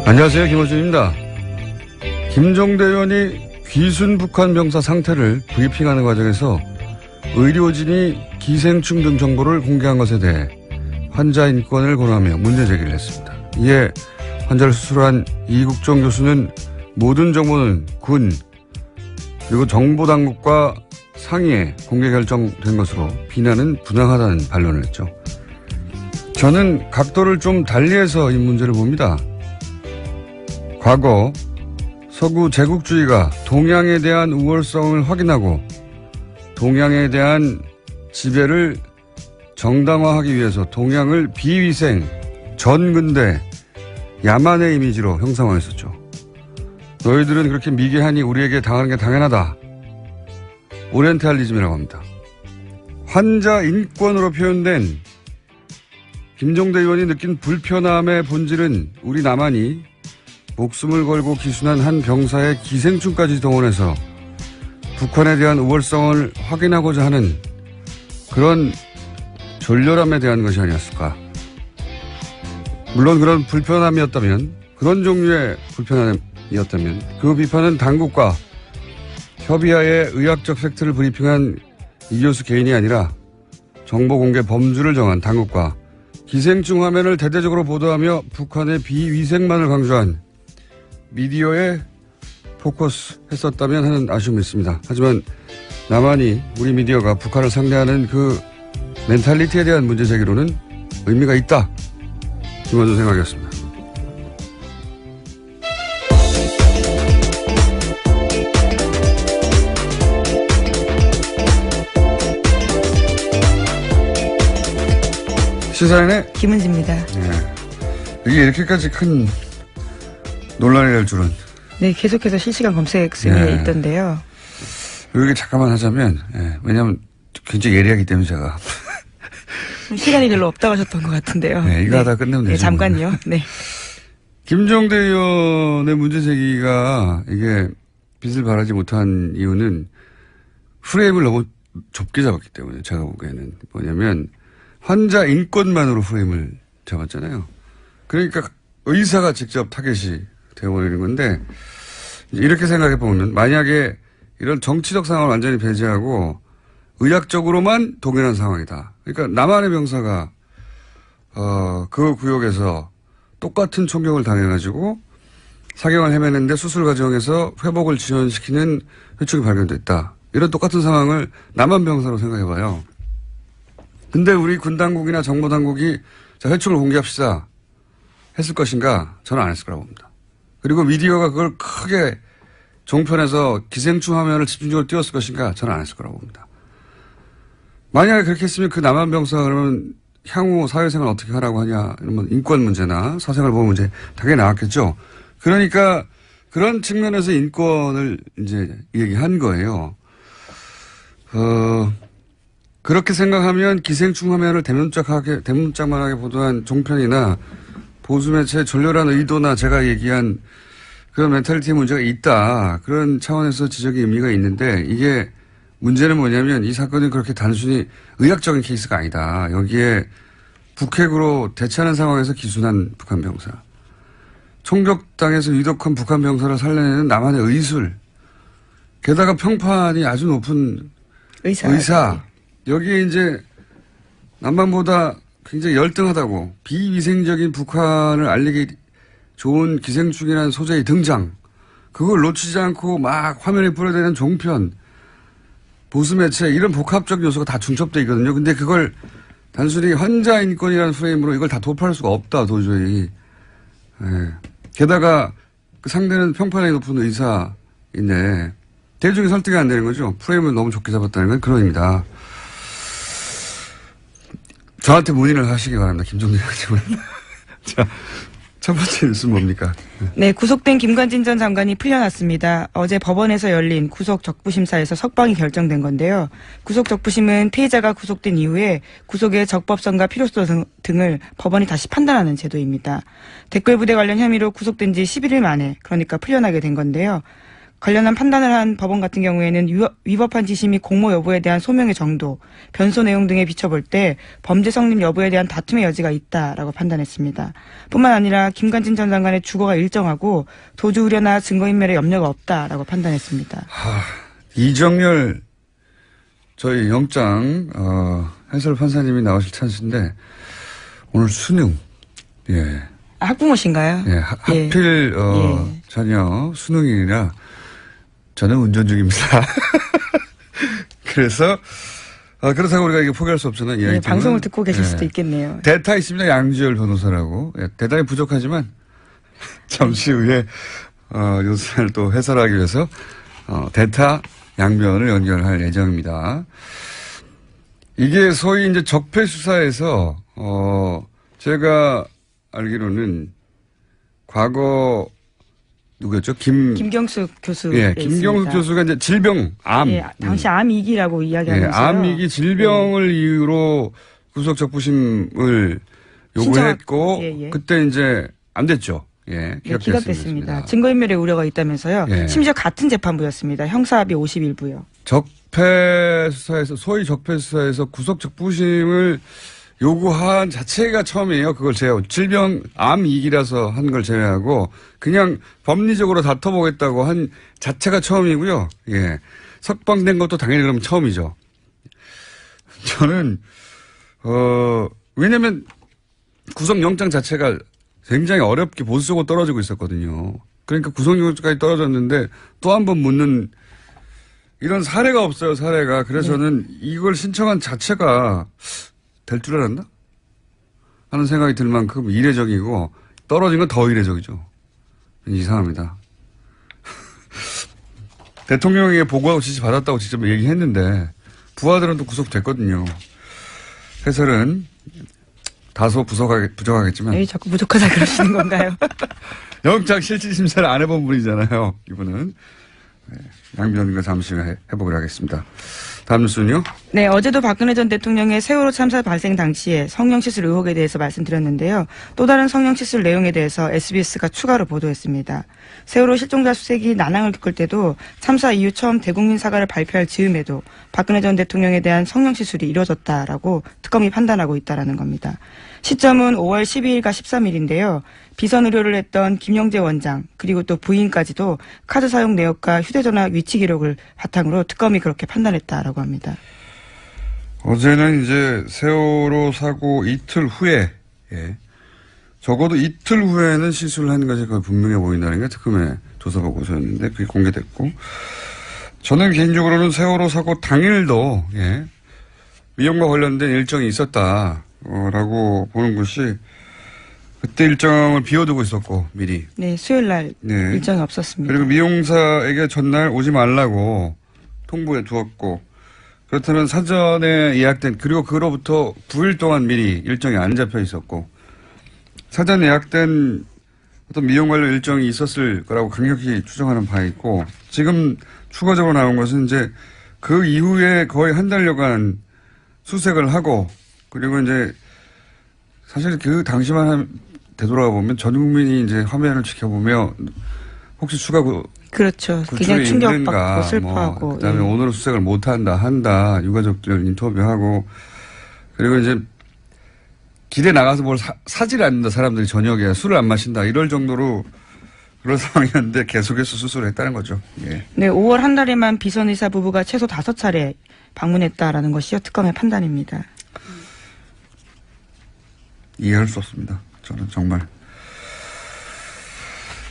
안녕하세요. 김호준입니다. 김종대 의원이 귀순 북한 병사 상태를 브리핑하는 과정에서 의료진이 기생충 등 정보를 공개한 것에 대해 환자 인권을 권하며 문제 제기를 했습니다. 이에 환자를 수술한 이국종 교수는 모든 정보는 군 그리고 정보당국과 상의에 공개 결정된 것으로 비난은 부당하다는 반론을 했죠. 저는 각도를 좀 달리해서 이 문제를 봅니다. 과거 서구 제국주의가 동양에 대한 우월성을 확인하고 동양에 대한 지배를 정당화하기 위해서 동양을 비위생, 전근대, 야만의 이미지로 형상화했었죠. 너희들은 그렇게 미개하니 우리에게 당하는 게 당연하다. 오리엔탈리즘이라고 합니다. 환자 인권으로 표현된 김종대 의원이 느낀 불편함의 본질은 우리 남한이 목숨을 걸고 기순한 한 병사의 기생충까지 동원해서 북한에 대한 우월성을 확인하고자 하는 그런 졸렬함에 대한 것이 아니었을까. 물론 그런 불편함이었다면, 그런 종류의 불편함이었다면 그 비판은 당국과 협의하에 의학적 팩트를 브리핑한 이 교수 개인이 아니라 정보 공개 범주를 정한 당국과 기생충 화면을 대대적으로 보도하며 북한의 비위생만을 강조한 미디어에 포커스 했었다면 하는 아쉬움이 있습니다. 하지만 남한이 우리 미디어가 북한을 상대하는 그 멘탈리티에 대한 문제 제기로는 의미가 있다. 김원준 생각이었습니다. 시사인의 김은지입니다. 네. 이게 이렇게까지 큰 논란이 될 줄은. 네, 계속해서 실시간 검색 순위에 있던데요. 여기 잠깐만 하자면, 왜냐하면 굉장히 예리하기 때문에 제가. 시간이 별로 없다고 하셨던 것 같은데요. 네, 이거 하다 끝내면 되죠. 네, 잠깐요. 네. 김종대 의원의 문제 제기가 이게 빛을 발하지 못한 이유는 프레임을 너무 좁게 잡았기 때문에 제가 보기에는 뭐냐면 환자 인권만으로 프레임을 잡았잖아요. 그러니까 의사가 직접 타겟이 되어버리는 건데 이렇게 생각해 보면 만약에 이런 정치적 상황을 완전히 배제하고 의학적으로만 동일한 상황이다. 그러니까 남한의 병사가 그 구역에서 똑같은 총격을 당해가지고 사경을 헤매는데 수술 과정에서 회복을 지연시키는 회충이 발견됐다. 이런 똑같은 상황을 남한 병사로 생각해봐요. 근데 우리 군 당국이나 정보 당국이 자, 회충을 공개합시다. 했을 것인가? 저는 안 했을 거라고 봅니다. 그리고 미디어가 그걸 크게 종편에서 기생충 화면을 집중적으로 띄웠을 것인가? 저는 안 했을 거라고 봅니다. 만약에 그렇게 했으면 그 남한 병사 그러면 향후 사회생활 어떻게 하라고 하냐, 이런 인권 문제나 사생활 보호 문제 당연히 나왔겠죠. 그러니까 그런 측면에서 인권을 이제 얘기한 거예요. 그렇게 생각하면 기생충 화면을 대문짝만하게 보도한 종편이나 보수매체의 졸렬한 의도나 제가 얘기한 그런 멘탈리티 문제가 있다. 그런 차원에서 지적의 의미가 있는데 이게 문제는 뭐냐면 이 사건은 그렇게 단순히 의학적인 케이스가 아니다. 여기에 북핵으로 대처하는 상황에서 기순한 북한 병사. 총격당해서 위독한 북한 병사를 살려내는 남한의 의술. 게다가 평판이 아주 높은 의사. 여기에 이제 남한보다 굉장히 열등하다고 비위생적인 북한을 알리기 좋은 기생충이라는 소재의 등장. 그걸 놓치지 않고 막 화면에 뿌려대는 종편. 보수매체 이런 복합적 요소가 다 중첩되어 있거든요. 근데 그걸 단순히 환자 인권이라는 프레임으로 이걸 다 도파할 수가 없다 도저히. 게다가 그 상대는 평판이 높은 의사인데 대중이 설득이 안 되는 거죠. 프레임을 너무 좁게 잡았다는 건 그런 의미다. 저한테 문의를 하시기 바랍니다. 김종대 의원님은. 자, 첫 번째 뉴스는 뭡니까? 네, 구속된 김관진 전 장관이 풀려났습니다. 어제 법원에서 열린 구속 적부심사에서 석방이 결정된 건데요. 구속 적부심은 피해자가 구속된 이후에 구속의 적법성과 필요성 등을 법원이 다시 판단하는 제도입니다. 댓글 부대 관련 혐의로 구속된 지 11일 만에 그러니까 풀려나게 된 건데요. 관련한 판단을 한 법원 같은 경우에는 위법한 지시 및 공모 여부에 대한 소명의 정도, 변소 내용 등에 비춰볼 때 범죄 성립 여부에 대한 다툼의 여지가 있다라고 판단했습니다. 뿐만 아니라 김관진 전 장관의 주거가 일정하고 도주 우려나 증거인멸의 염려가 없다라고 판단했습니다. 이정열 저희 영장 해설 판사님이 나오실 찬스인데 오늘 수능 예. 학부모신가요? 예, 하필 자녀 수능이라 저는 운전 중입니다. 그래서 그렇다고 우리가 이게 포기할 수 없잖아요. 네, 방송을 듣고 계실 수도 있겠네요. 대타 있습니다. 양지열 변호사라고. 예, 대단히 부족하지만 잠시 후에 요소를 또 해설하기 위해서 대타 양변을 연결할 예정입니다. 이게 소위 이제 적폐 수사에서 제가 알기로는 과거 누구였죠? 김경숙 교수. 예, 김경숙 교수가 이제 질병, 암. 예, 당시 암위기라고 이야기하면서요. 예, 암위기 질병을 이유로 구속 적부심을 요구했고, 그때 이제 안 됐죠. 예, 기각됐습니다. 증거인멸의 우려가 있다면서요. 예. 심지어 같은 재판부였습니다. 형사합의 51부요. 적폐 수사에서, 소위 적폐 수사에서 구속 적부심을 요구한 자체가 처음이에요. 그걸 제외하고. 질병, 암위기라서 한 걸 제외하고, 그냥 법리적으로 다퉈보겠다고 한 자체가 처음이고요. 예. 석방된 것도 당연히 그럼 처음이죠. 저는, 왜냐면 구속영장 자체가 굉장히 어렵게 보수적으로 떨어지고 있었거든요. 그러니까 구속영장까지 떨어졌는데 또 한 번 묻는 이런 사례가 없어요, 사례가. 그래서 저는 이걸 신청한 자체가 될 줄 알았나? 하는 생각이 들 만큼 이례적이고 떨어진 건 더 이례적이죠. 이상합니다. 대통령에게 보고하고 지시 받았다고 직접 얘기했는데 부하들은 또 구속됐거든요. 해설은 다소 부족하겠지만. 에이, 자꾸 부족하다 그러시는 건가요? 영장 실질심사를 안 해본 분이잖아요. 이분은. 네, 양변과 잠시 후에 해보기로 하겠습니다. 다음 뉴스는요? 네, 어제도 박근혜 전 대통령의 세월호 참사 발생 당시에 성형시술 의혹에 대해서 말씀드렸는데요. 또 다른 성형시술 내용에 대해서 SBS가 추가로 보도했습니다. 세월호 실종자 수색이 난항을 겪을 때도 참사 이후 처음 대국민 사과를 발표할 즈음에도 박근혜 전 대통령에 대한 성형시술이 이루어졌다라고 특검이 판단하고 있다라는 겁니다. 시점은 5월 12일과 13일인데요. 비선 의료를 했던 김영재 원장 그리고 또 부인까지도 카드 사용 내역과 휴대전화 위치 기록을 바탕으로 특검이 그렇게 판단했다라고 합니다. 어제는 이제 세월호 사고 이틀 후에 적어도 이틀 후에는 시술을 하는 것이 거의 분명해 보인다는 게 특검의 조사 보고서였는데 그게 공개됐고 저는 개인적으로는 세월호 사고 당일도 위험과 관련된 일정이 있었다라고 보는 것이 그때 일정을 비워두고 있었고 미리. 네, 수요일 날 일정이 없었습니다. 그리고 미용사에게 전날 오지 말라고 통보해 두었고 그렇다면 사전에 예약된 그리고 그로부터 9일 동안 미리 일정이 안 잡혀 있었고 사전 예약된 어떤 미용 관련 일정이 있었을 거라고 강력히 추정하는 바에 있고 지금 추가적으로 나온 것은 이제 그 이후에 거의 한 달여간 수색을 하고 그리고 이제 사실 그 당시만 되돌아가 보면 전 국민이 이제 화면을 지켜보며 혹시 추가 그렇죠. 굉장히 충격받고 슬퍼하고. 그다음에 오늘은 수색을 한다. 유가족들 인터뷰하고 그리고 이제 길에 나가서 뭘 사질 않는다. 사람들이 저녁에 술을 안 마신다. 이럴 정도로 그런 상황이었는데 계속해서 수술을 했다는 거죠. 예. 네, 5월 한 달에만 비선의사 부부가 최소 5차례 방문했다라는 것이요. 특검의 판단입니다. 이해할 수 없습니다. 저는 정말.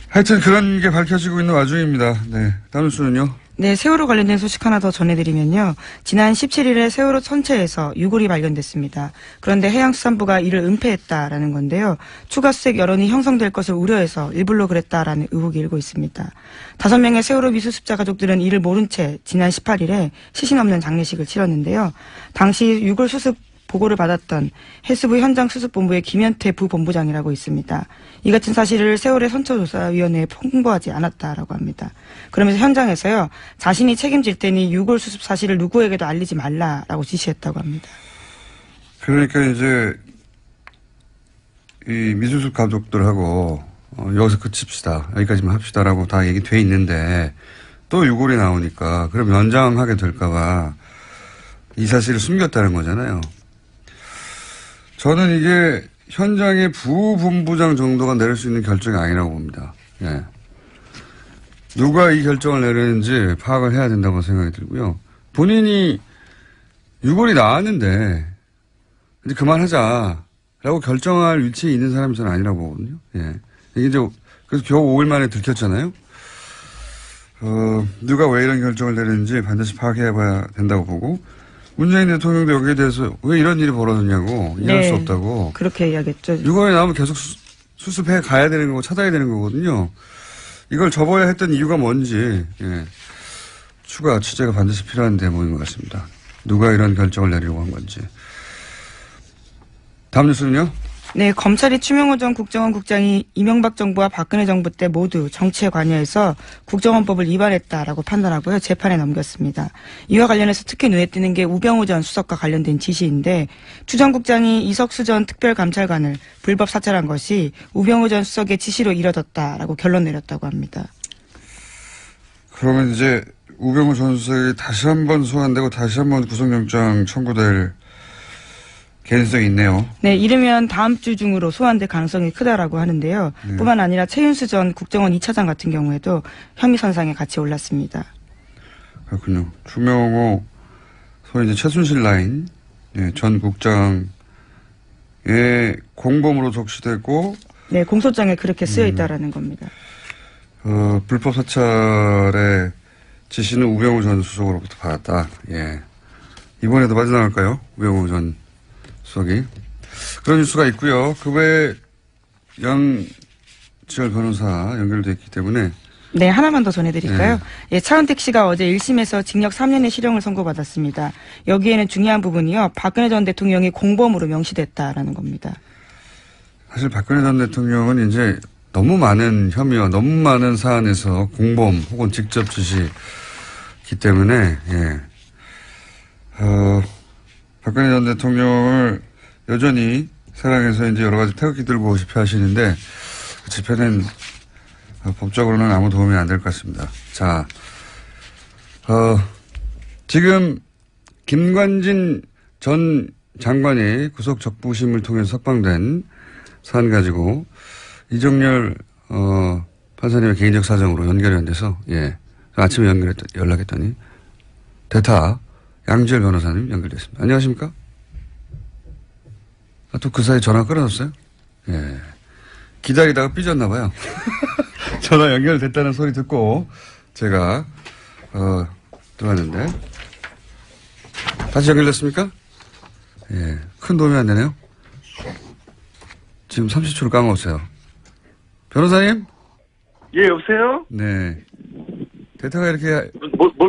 하여튼 그런 게 밝혀지고 있는 와중입니다. 네. 다음 뉴스는요? 네, 세월호 관련된 소식 하나 더 전해드리면요. 지난 17일에 세월호 선체에서 유골이 발견됐습니다. 그런데 해양수산부가 이를 은폐했다라는 건데요. 추가 수색 여론이 형성될 것을 우려해서 일부러 그랬다라는 의혹이 일고 있습니다. 5명의 세월호 미수습자 가족들은 이를 모른 채 지난 18일에 시신 없는 장례식을 치렀는데요. 당시 유골 수습 보고를 받았던 해수부 현장수습본부의 김현태 부본부장이라고 있습니다. 이 같은 사실을 세월의 선처조사위원회에 통보하지 않았다라고 합니다. 그러면서 현장에서요. 자신이 책임질 테니 유골 수습 사실을 누구에게도 알리지 말라라고 지시했다고 합니다. 그러니까 이제 이 미수습 가족들하고 여기서 그칩시다. 여기까지만 합시다라고 다 얘기 돼 있는데 또 유골이 나오니까 그럼 연장하게 될까봐 이 사실을 숨겼다는 거잖아요. 저는 이게 현장의 부본부장 정도가 내릴 수 있는 결정이 아니라고 봅니다. 예. 누가 이 결정을 내리는지 파악을 해야 된다고 생각이 들고요. 본인이 유골이 나왔는데 이제 그만하자라고 결정할 위치에 있는 사람이 저는 아니라고 보거든요. 예. 이게 이제 그래서 겨우 5일 만에 들켰잖아요. 누가 왜 이런 결정을 내리는지 반드시 파악해 봐야 된다고 보고 문재인 대통령도 여기에 대해서 왜 이런 일이 벌어졌냐고 이해할 수 없다고. 그렇게 이야기했죠. 유골이 나오면 계속 수습해 가야 되는 거고 찾아야 되는 거거든요. 이걸 접어야 했던 이유가 뭔지 추가 취재가 반드시 필요한 대목인 것 같습니다. 누가 이런 결정을 내리려고 한 건지. 다음 뉴스는요? 네, 검찰이 추명호 전 국정원 국장이 이명박 정부와 박근혜 정부 때 모두 정치에 관여해서 국정원법을 위반했다라고 판단하고요. 재판에 넘겼습니다. 이와 관련해서 특히 눈에 띄는 게 우병우 전 수석과 관련된 지시인데 추 전 국장이 이석수 전 특별감찰관을 불법 사찰한 것이 우병우 전 수석의 지시로 이뤄졌다라고 결론 내렸다고 합니다. 그러면 이제 우병우 전 수석이 다시 한번 소환되고 다시 한번 구속영장 청구될 개연성이 있네요. 네, 이르면 다음 주 중으로 소환될 가능성이 크다라고 하는데요. 뿐만 아니라 최윤수 전 국정원 2차장 같은 경우에도 혐의 선상에 같이 올랐습니다. 그렇군요. 추명호 소위 이제 최순실 라인 전 국장의 공범으로 적시되고 네, 공소장에 그렇게 쓰여 있다라는 겁니다. 불법 사찰의 지시는 우병우 전 수석으로부터 받았다. 예. 이번에도 빠져나갈까요? 우병우 전 수석이. 그런 뉴스가 있고요. 그 외에 양지열 변호사 연결되어 있기 때문에. 네, 하나만 더 전해드릴까요? 예, 차은택 씨가 어제 1심에서 징역 3년의 실형을 선고받았습니다. 여기에는 중요한 부분이요. 박근혜 전 대통령이 공범으로 명시됐다라는 겁니다. 사실 박근혜 전 대통령은 이제 너무 많은 혐의와 너무 많은 사안에서 공범 혹은 직접 지시기 때문에, 박근혜 전 대통령을 여전히 사랑해서 이제 여러 가지 태극기 들고 집회하시는데 그 집회는 법적으로는 아무 도움이 안 될 것 같습니다. 자, 지금 김관진 전 장관이 구속 적부심을 통해서 석방된 사안 가지고 이정열 판사님의 개인적 사정으로 연결이 안 돼서 아침에 연락했더니 대타 양지열 변호사님 연결됐습니다. 안녕하십니까? 또 그 사이 전화 끊어졌어요? 예. 기다리다가 삐졌나 봐요. 전화 연결됐다는 소리 듣고 제가 들어왔는데 다시 연결됐습니까? 예. 큰 도움이 안 되네요. 지금 30초를 까먹었어요. 변호사님? 예, 여보세요? 네. 대타가 이렇게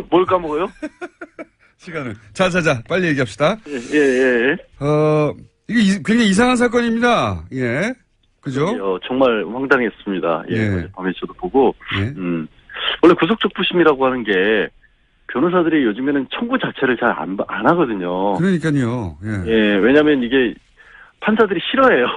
뭘 까먹어요? 시간을. 자, 빨리 얘기합시다. 예. 이게 굉장히 이상한 사건입니다. 예. 그죠? 정말 황당했습니다. 예. 어제 밤에 저도 보고. 예. 원래 구속적부심이라고 하는 게 변호사들이 요즘에는 청구 자체를 잘 안 하거든요. 그러니까요. 예. 예, 왜냐면 이게 판사들이 싫어해요.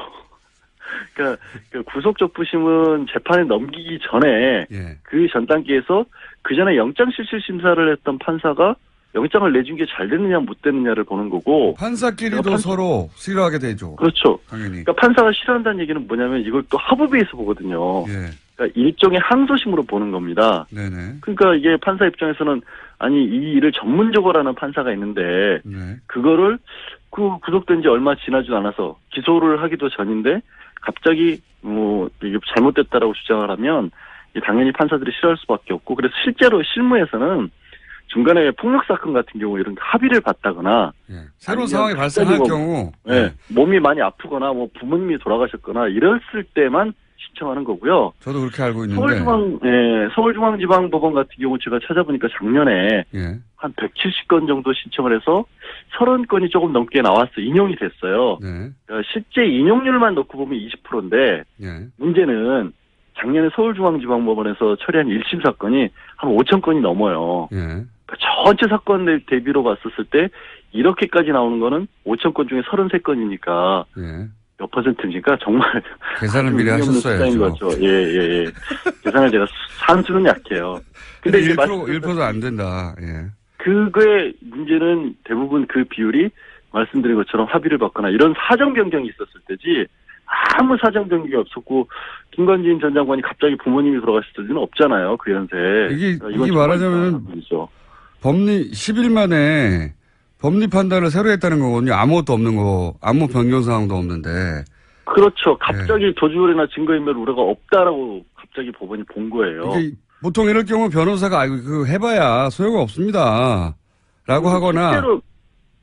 그러니까 그 구속적부심은 재판에 넘기기 전에 그 전 단계에서 그 전에 영장실질심사를 했던 판사가 영장을 내준 게 잘 됐느냐 못 됐느냐를 보는 거고 판사끼리도 서로 싫어하게 되죠. 그렇죠. 당연히. 그러니까 판사가 싫어한다는 얘기는 뭐냐면 이걸 또 합의에서 보거든요. 예. 그러니까 일종의 항소심으로 보는 겁니다. 네네. 그러니까 이게 판사 입장에서는 아니 이 일을 전문적으로 하는 판사가 있는데 그거를 그 구속된 지 얼마 지나지도 않아서 기소를 하기도 전인데 갑자기 뭐 이게 잘못됐다라고 주장을 하면 당연히 판사들이 싫어할 수밖에 없고 그래서 실제로 실무에서는 중간에 폭력 사건 같은 경우 이런 합의를 받다거나 새로운 상황이 발생할 경우 몸이 많이 아프거나 뭐 부모님이 돌아가셨거나 이랬을 때만 신청하는 거고요. 저도 그렇게 알고 있는데 서울중앙지방법원 같은 경우 제가 찾아보니까 작년에 한 170건 정도 신청을 해서 30건이 조금 넘게 나왔어 인용이 됐어요. 그러니까 실제 인용률만 놓고 보면 20%인데 문제는 작년에 서울중앙지방법원에서 처리한 1심 사건이 한 5천 건이 넘어요. 그러니까 전체 사건 대비로 봤었을 때 이렇게까지 나오는 거는 5천 건 중에 33건이니까 몇 퍼센트니까 정말 계산을 미리 하셨어야죠. 예. 계산을 제가 산수는 약해요. 근데 이제 1%도 안 된다. 예. 그거의 문제는 대부분 그 비율이 말씀드린 것처럼 합의를 받거나 이런 사정 변경이 있었을 때지 아무 사정 변경이 없었고 김관진 전 장관이 갑자기 부모님이 돌아가셨을 리는 없잖아요. 그 연세에. 이게 말하자면 법리 10일 만에 법리 판단을 새로 했다는 거거든요. 아무것도 없는 거, 아무 변경 사항도 없는데. 그렇죠. 갑자기 도주거래나 증거인멸 우려가 없다라고 갑자기 법원이 본 거예요. 이게 보통 이럴 경우 변호사가 해봐야 소용이 없습니다. 라고 하거나. 실제로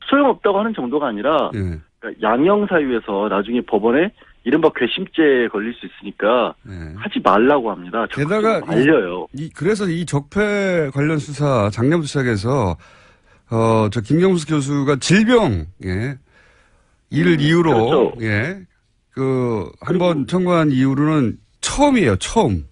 소용없다고 하는 정도가 아니라 예. 그러니까 양형사유에서 나중에 법원에 이른바 괘씸죄에 걸릴 수 있으니까 예. 하지 말라고 합니다. 게다가 알려요. 그래서 이 적폐 관련 수사 작년부터 시작해서 저 김경수 교수가 질병 이를 이유로 그렇죠. 한번 청구한 이후로는 처음이에요. 처음.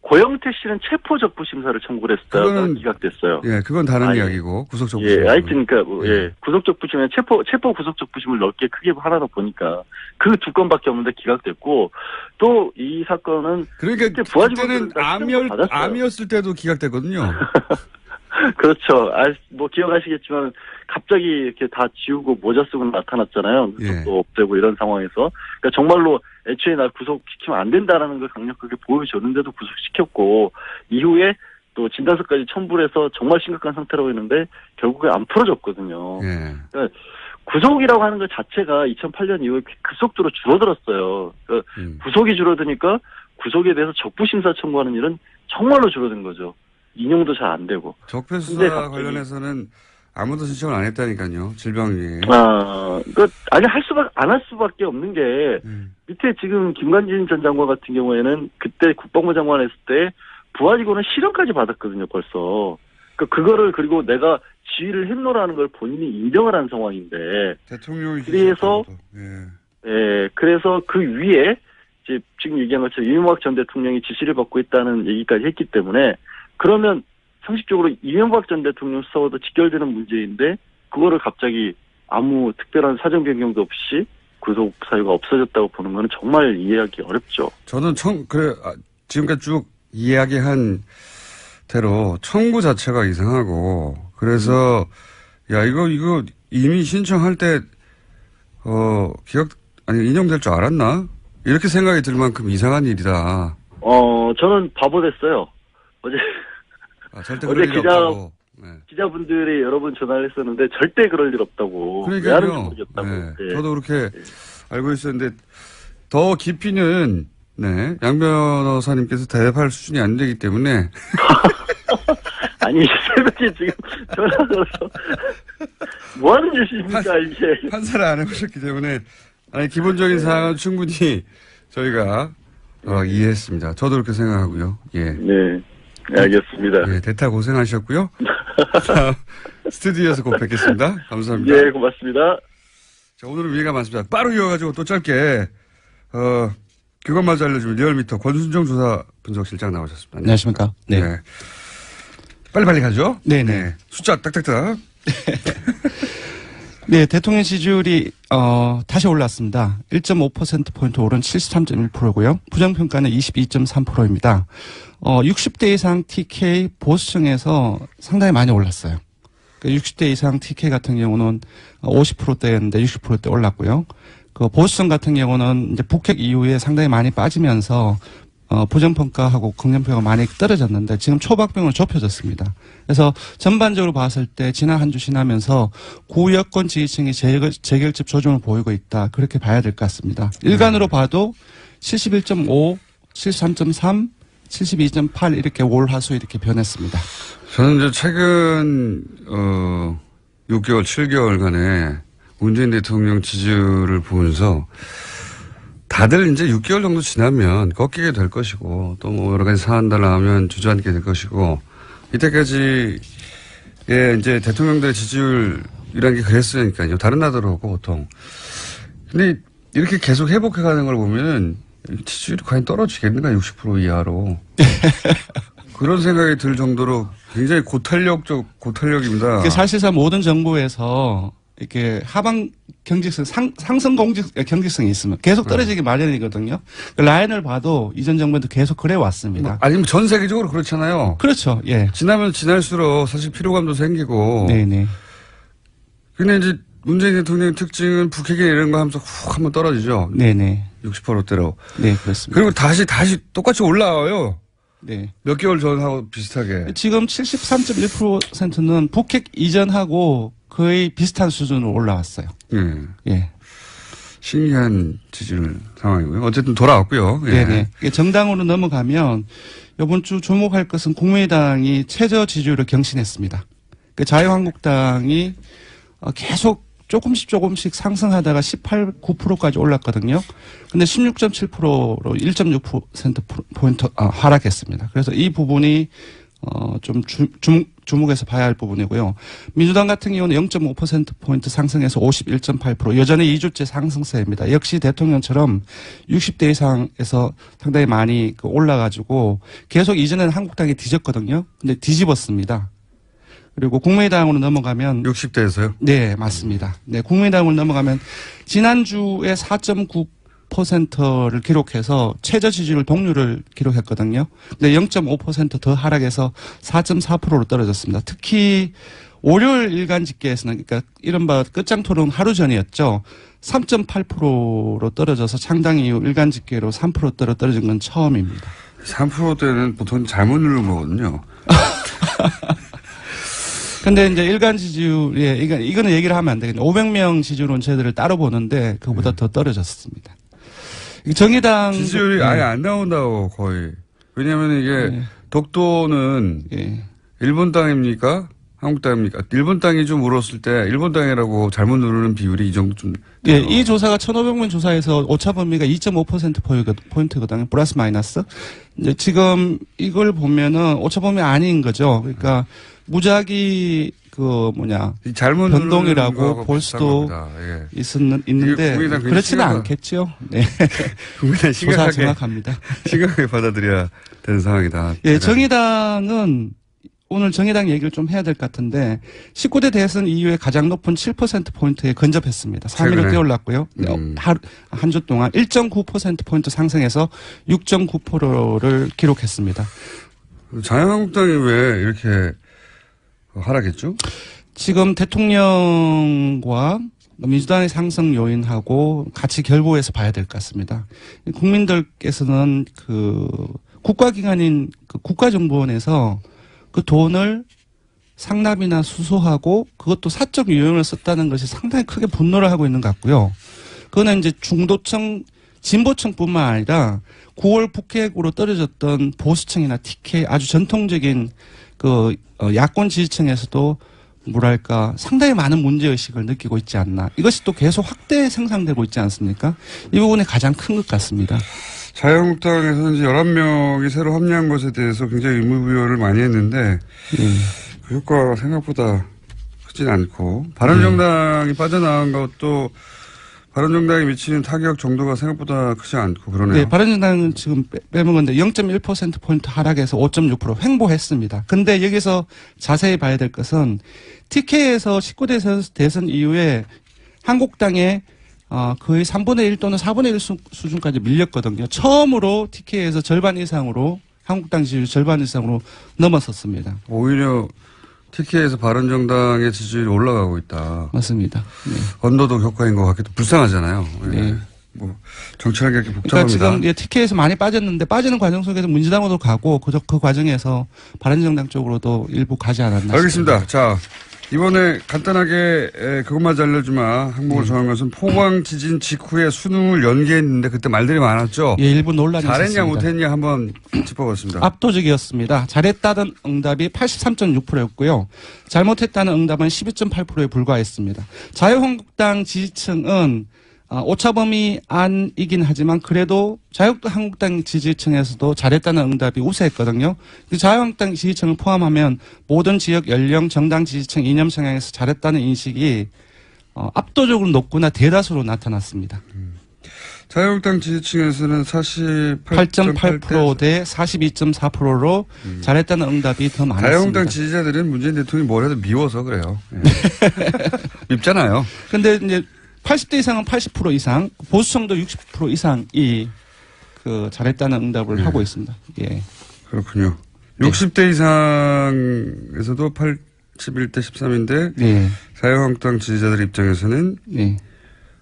고영태 씨는 체포적부심사를 청구를 했다가 기각됐어요. 예, 그건 다른 이야기고 구속적부심. 예, 하여튼 그러니까 구속적부심에 체포 구속적부심을 넓게 크게 하나 더 보니까 그 두 건밖에 없는데 기각됐고 또 이 사건은 그러니까 그때는 암이었을 때도 기각됐거든요. 그렇죠. 뭐 기억하시겠지만 갑자기 이렇게 다 지우고 모자 쓰고 나타났잖아요. 구속도 없애고 이런 상황에서. 그러니까 정말로 애초에 날 구속시키면 안 된다라는 걸 강력하게 보여줬는데도 구속시켰고 이후에 또 진단서까지 첨부를 해서 정말 심각한 상태라고 했는데 결국에 안 풀어졌거든요. 그러니까 구속이라고 하는 것 자체가 2008년 이후에 급속도로 줄어들었어요. 그러니까 구속이 줄어드니까 구속에 대해서 적부심사 청구하는 일은 정말로 줄어든 거죠. 인용도 잘 안 되고. 적폐 수사 관련해서는 아무도 신청을 안 했다니까요. 질병위에. 아니 안 할 수밖에 없는 게 밑에 지금 김관진 전 장관 같은 경우에는 그때 국방부 장관 했을 때 부하직원은 실형까지 받았거든요. 벌써. 그거를 그리고 내가 지휘를 했노라는 걸 본인이 인정을 한 상황인데. 대통령이 그래서 그래서 그 위에 이제 지금 얘기한 것처럼 이명박 전 대통령이 지시를 받고 있다는 얘기까지 했기 때문에 그러면 상식적으로 이명박 전 대통령 수사와도 직결되는 문제인데 그거를 갑자기 아무 특별한 사정 변경도 없이 구속 사유가 없어졌다고 보는 건 정말 이해하기 어렵죠. 저는 지금까지 쭉 이야기한 대로 청구 자체가 이상하고 그래서 이거 이미 신청할 때 인용될 줄 알았나? 이렇게 생각이 들 만큼 이상한 일이다. 저는 바보 됐어요. 절대 그럴 일 없다고. 기자분들이 여러 번 전화를 했었는데 절대 그럴 일 없다고. 그러니까요. 왜 하는지 모르겠다고. 저도 그렇게 알고 있었는데 더 깊이는 양 변호사님께서 대답할 수준이 안 되기 때문에. 아니 새벽에 지금 전화 걸어서 뭐 하는 짓입니까 이게. 판사를 안 해보셨기 때문에 기본적인 사항은 충분히 저희가 이해했습니다. 저도 그렇게 생각하고요. 예. 네. 알겠습니다. 예, 대타 고생하셨고요. 스튜디오에서 꼭 뵙겠습니다. 감사합니다. 예, 고맙습니다. 자, 오늘은 위가 많습니다. 빠르게 이어가지고 또 짧게, 그것마저 알려주면 리얼미터 권순정 조사 분석실장 나오셨습니다. 안녕하십니까. 네. 빨리빨리 가죠? 네네. 숫자 딱딱딱. 네, 대통령 지지율이, 다시 올랐습니다. 1.5%포인트 오른 73.1%고요. 부정평가는 22.3%입니다. 60대 이상 TK 보수층에서 상당히 많이 올랐어요. 60대 이상 TK 같은 경우는 50%대였는데 60%대 올랐고요. 보수층 같은 경우는 이제 북핵 이후에 상당히 많이 빠지면서 부정평가하고 긍정평가가 많이 떨어졌는데 지금 초박빙으로 좁혀졌습니다. 그래서 전반적으로 봤을 때 지난 한 주 지나면서 구여권 지지층이 재결집 조짐을 보이고 있다. 그렇게 봐야 될 것 같습니다. 일간으로 봐도 71.5, 73.3, 72.8 이렇게 올 하수 이렇게 변했습니다. 저는 이제 최근 6개월, 7개월간의 문재인 대통령 지지율을 보면서 다들 이제 6개월 정도 지나면 꺾이게 될 것이고 또 뭐 여러 가지 사안들 나오면 주저앉게 될 것이고 이때까지 이제 대통령들의 지지율이라는 게 그랬으니까요. 다른 나라도 그렇고 보통. 근데 이렇게 계속 회복해가는 걸 보면은 지지율이 과연 떨어지겠는가 60% 이하로. 그런 생각이 들 정도로 굉장히 고탄력입니다. 사실상 모든 정부에서 이렇게 하방 경직성, 상승 경직성이 있으면 계속 떨어지기 마련이거든요. 그 라인을 봐도 이전 정부도 계속 그래 왔습니다. 아니면 전 세계적으로 그렇잖아요. 그렇죠. 예. 지나면 지날수록 사실 피로감도 생기고. 네네. 근데 이제 문재인 대통령의 특징은 북핵이 이런 거 하면서 훅 한번 떨어지죠. 네네. 68호대로. 네, 그렇습니다. 그리고 다시 똑같이 올라와요. 네. 몇 개월 전하고 비슷하게. 지금 73.1%는 북핵 이전하고 거의 비슷한 수준으로 올라왔어요. 예. 예. 신기한 지지율 상황이고요. 어쨌든 돌아왔고요. 예. 네네. 정당으로 넘어가면 이번 주 주목할 것은 국민의당이 최저 지지율을 경신했습니다. 자유한국당이 계속 조금씩 상승하다가 18, 9%까지 올랐거든요. 근데 16.7%로 1.6%포인트 하락했습니다. 그래서 이 부분이 좀 주목해서 봐야 할 부분이고요. 민주당 같은 경우는 0.5%포인트 상승해서 51.8%, 여전히 2주째 상승세입니다. 역시 대통령처럼 60대 이상에서 상당히 많이 올라가지고 계속 이전에는 한국당이 뒤졌거든요. 근데 뒤집었습니다. 그리고 국민의당으로 넘어가면 60대에서요? 네, 맞습니다. 네, 국민의당으로 넘어가면 지난주에 4.9%를 기록해서 최저 지지율 동률을 기록했거든요. 근데 0.5% 더 하락해서 4.4%로 떨어졌습니다. 특히 월요일 일간 집계에서는 그러니까 이른바 끝장 토론 하루 전이었죠. 3.8%로 떨어져서 창당 이후 일간 집계로 3%대로 떨어진 건 처음입니다. 3%대는 보통 잘못 누른 거거든요. 근데 이제 일간 지지율에, 이거는 얘기를 하면 안 되겠네요. 500명 지지율 온체들을 따로 보는데 그보다 더 떨어졌습니다. 정의당. 지지율이 아예 안 나온다고 거의. 왜냐면 이게 독도는 일본 땅입니까? 한국 땅입니까? 일본 땅이 좀 울었을 때 일본 땅이라고 잘못 누르는 비율이 이 정도 좀. 예, 이 조사가 1,500명 조사에서 오차 범위가 2.5%포인트거든요. 플러스 마이너스. 이제 지금 이걸 보면은 오차 범위 아닌 거죠. 그러니까 무작위 잘못 변동이라고 볼 수도 있는데 그렇지는 않겠죠. 네. 국민의당 조사 정확합니다. 심각하게 받아들여야 되는 상황이다. 예, 정의당은 오늘 정의당 얘기를 좀 해야 될 것 같은데 19대 대선 이후에 가장 높은 7%포인트에 근접했습니다. 3위로 뛰어올랐고요. 한 주 동안 1.9%포인트 상승해서 6.9%를 기록했습니다. 자유한국당이 왜 이렇게 하락했죠? 지금 대통령과 민주당의 상승 요인하고 같이 결부해서 봐야 될 것 같습니다. 국민들께서는 국가기관인 국가정보원에서 그 돈을 상납이나 수수하고 그것도 사적 유용을 썼다는 것이 상당히 크게 분노를 하고 있는 것 같고요. 그거는 이제 중도층, 진보층뿐만 아니라 9월 북핵으로 떨어졌던 보수층이나 TK 아주 전통적인 야권 지지층에서도 뭐랄까 상당히 많은 문제의식을 느끼고 있지 않나. 이것이 또 계속 확대 생산되고 있지 않습니까? 이 부분이 가장 큰 것 같습니다. 자유한국당에서는 이제 11명이 새로 합류한 것에 대해서 굉장히 의무부여를 많이 했는데 그 효과가 생각보다 크진 않고 바른정당이 빠져나간 것도 바른정당이 미치는 타격 정도가 생각보다 크지 않고 그러네요. 네, 바른정당은 지금 빼먹었는데 0.1%포인트 하락해서 5.6% 횡보했습니다. 근데 여기서 자세히 봐야 될 것은 TK에서 19대 대선 이후에 한국당에 거의 3분의 1 또는 4분의 1 수준까지 밀렸거든요. 처음으로 TK에서 절반 이상으로 한국당 지지율 절반 이상으로 넘어섰습니다. 오히려 TK에서 바른정당의 지지율이 올라가고 있다. 맞습니다. 네. 언더독 효과인 것 같기도 불쌍하잖아요. 네. 정치라는 게 이렇게 복잡합니다. 그러니까 지금 TK에서 많이 빠졌는데 빠지는 과정 속에서 민주당으로 가고 그 과정에서 바른정당 쪽으로도 일부 가지 않았나 알겠습니다. 싶습니다. 자, 이번에 간단하게 그것만 알려주마 항목을 정한 것은 포항 지진 직후에 수능을 연기했는데 그때 말들이 많았죠. 예, 일부 논란이 잘했냐 있었습니다. 못했냐 한번 짚어봤습니다. 압도적이었습니다. 잘했다는 응답이 83.6%였고요. 잘못했다는 응답은 12.8%에 불과했습니다. 자유한국당 지지층은 오차범위 안이긴 하지만 그래도 자유한국당 지지층에서도 잘했다는 응답이 우세했거든요. 자유한국당 지지층을 포함하면 모든 지역 연령 정당 지지층 이념 성향에서 잘했다는 인식이 압도적으로 높거나 대다수로 나타났습니다. 자유한국당 지지층에서는 48.8% 대 42.4%로 잘했다는 응답이 더 많았습니다. 자유한국당 지지자들은 문재인 대통령이 뭘 해도 미워서 그래요. 예. 밉잖아요. 근데 이제 80대 이상은 80% 이상, 보수층도 60% 이상이 그 잘했다는 응답을 하고 있습니다. 예. 그렇군요. 60대 이상에서도 81대 13인데 네. 자유한국당 지지자들 입장에서는 네.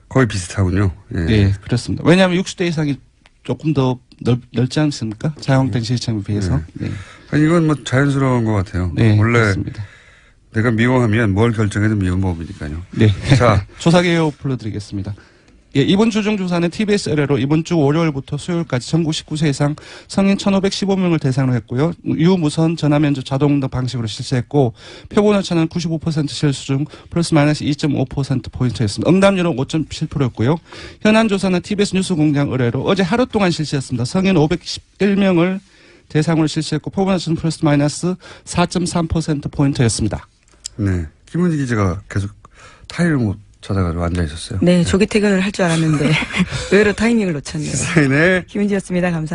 거의 비슷하군요. 예. 네, 그렇습니다. 왜냐하면 60대 이상이 조금 더 넓지 않습니까? 자유한국당 지지층에 비해서. 네. 아니, 이건 뭐 자연스러운 것 같아요. 네, 원래 그렇습니다. 내가 미워하면 뭘 결정해도 미운 법이니까요. 네. 자, 조사 개요 불러드리겠습니다. 예, 이번 주중 조사는 TBS 의뢰로 이번 주 월요일부터 수요일까지 전국 19세 이상 성인 1,515명을 대상으로 했고요. 유무선 전화면접 자동응답 방식으로 실시했고 표본 오차는 95% 실수 중 플러스 마이너스 2.5%포인트였습니다. 응답률은 5.7%였고요. 현안 조사는 TBS 뉴스공장 의뢰로 어제 하루 동안 실시했습니다. 성인 511명을 대상으로 실시했고 표본 오차는 플러스 마이너스 4.3%포인트였습니다. 네. 김은지 기자가 계속 타이를 못 찾아가지고 앉아 있었어요. 네, 조기 퇴근을 할 줄 알았는데 의외로 타이밍을 놓쳤네요. 사인의 김은지였습니다. 감사합니다.